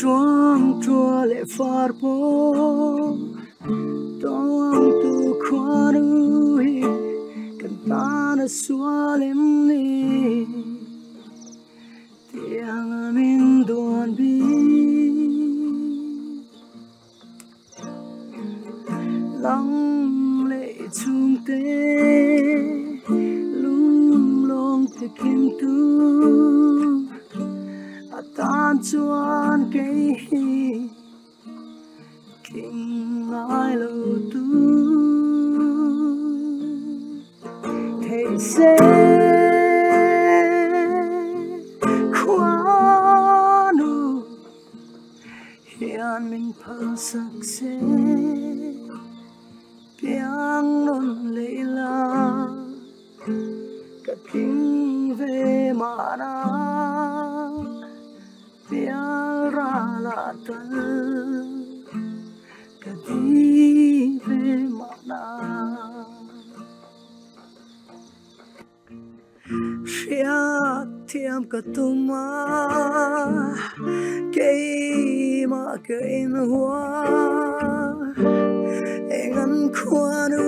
Trong chua lệ phar po Tông tu khoa đuôi Cần ta đã xóa lên đi Tiếng mình đồn bi Lắng lệ chung tế Lung lông thế kim tu Tan chuan cây kinh ai lâu tu thế sẽ khoa nu hian mình phật sắc sẽ biang non lệ la cất kinh về mà na Piara la tal Kadi ve mana Shia tiam katuma Kei ma kein hoa Engan kwanu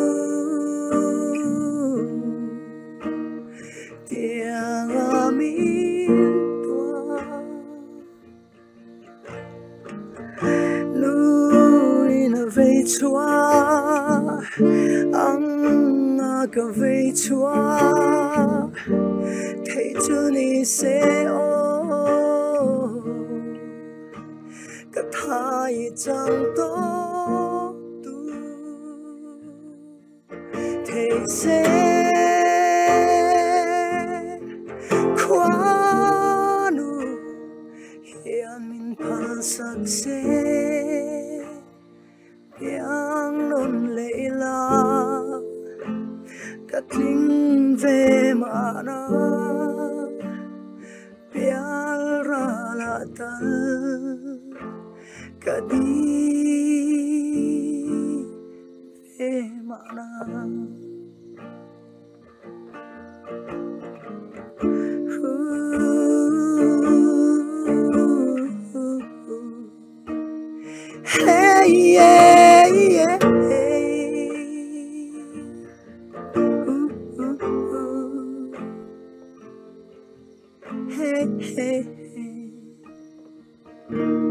Tiang amin Vây chua ang ka vây chua thấy chưa ni sẽ ô cả thái chẳng tốt tu thấy sẽ khoa nu hian min pha sắc sẽ yang non lệ la cất linh về mà na piara la tal kadi về mà na hey yeah, yeah, hey. Hey, hey, hey.